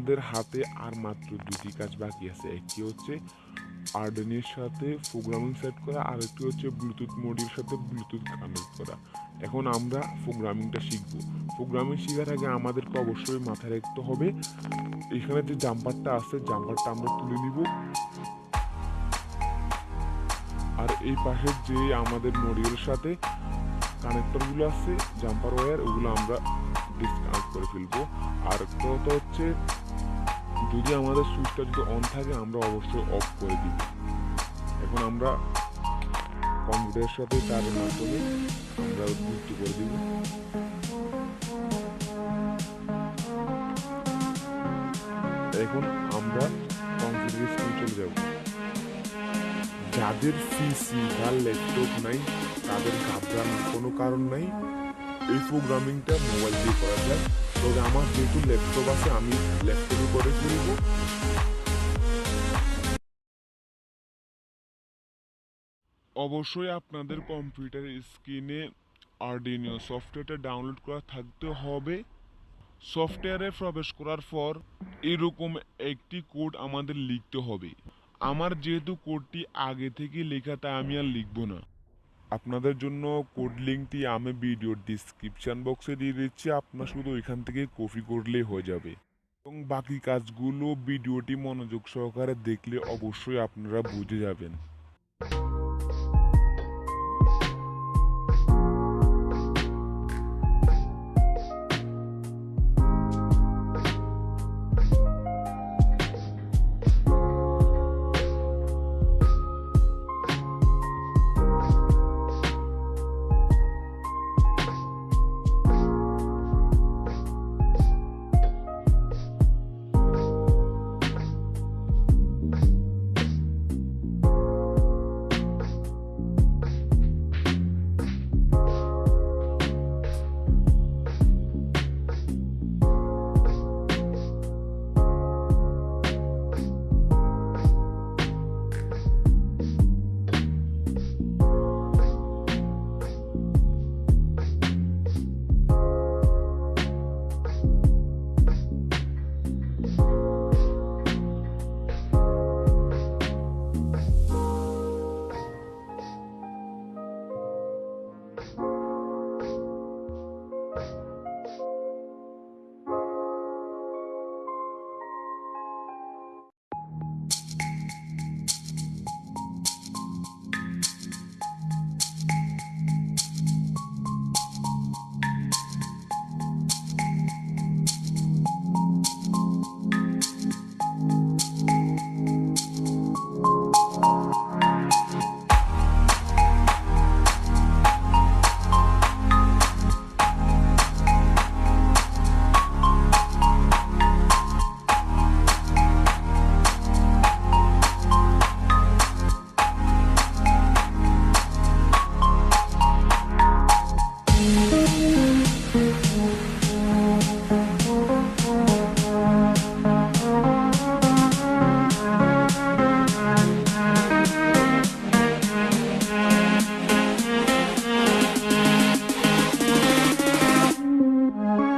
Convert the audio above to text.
আমাদের হাতে আর মাত্র দুটি কাজ বাকি আছে। একটি হচ্ছে আরডুইনোর সাথে প্রোগ্রামিং সেট করা, আর একটি হচ্ছে ব্লুটুথ মডিউলের সাথে ব্লুটুথ কানেক্ট করা। এখন আমরা প্রোগ্রামিংটা শিখব। প্রোগ্রামিং শেখার আগে আমাদেরকে অবশ্যই মাথায় রাখতে হবে এখানে যে জাম্পারটা আছে, জাম্পারটা আমরা তুলে নিব। আর এই পাশের যে আমাদের মডিউলের সাথে কানেক্টরগুলো আছে, জাম্পার ওয়্যার, ওগুলো আমরা ডিসকানেক্ট করে ফেলবো। আর একটা কথা হচ্ছে যদি আমাদের সুইচটা যদি অন থাকে আমরা অবশ্যই অফ করে দিব। এখন আমরা কম্পিউটারের সাথে তারের মাধ্যমে আমরা যুক্ত করে দিব। এখন আমরা কম্পিউটার স্ক্রিনে চলে যাব। যাদের পিসি বা ল্যাপটপ নাই তাদের ঘাবড়ানোর কোনো কারণ নাই, এই প্রোগ্রামিংটা মোবাইল দিয়ে করা যায়। তবে আমার যেহেতু ল্যাপটপ আছে আমি ল্যাপটপে করে ফেলব। অবশ্যই আপনাদের কম্পিউটারের স্ক্রিনে আরডুইনো সফটওয়্যারটা ডাউনলোড করা থাকতে হবে। সফটওয়্যারে প্রবেশ করার পর এরকম একটি কোড আমাদের লিখতে হবে। আমার যেহেতু কোডটি আগে থেকে লেখা তাই আমি আর লিখব না। আপনাদের জন্য কোড লিঙ্কটি আমি ভিডিওর ডিসক্রিপশন বক্সে দিয়ে দিচ্ছি, আপনার শুধু এখান থেকে কপি করলেই হয়ে যাবে। এবং বাকি কাজগুলো ভিডিওটি মনোযোগ সহকারে দেখলে অবশ্যই আপনারা বুঝে যাবেন।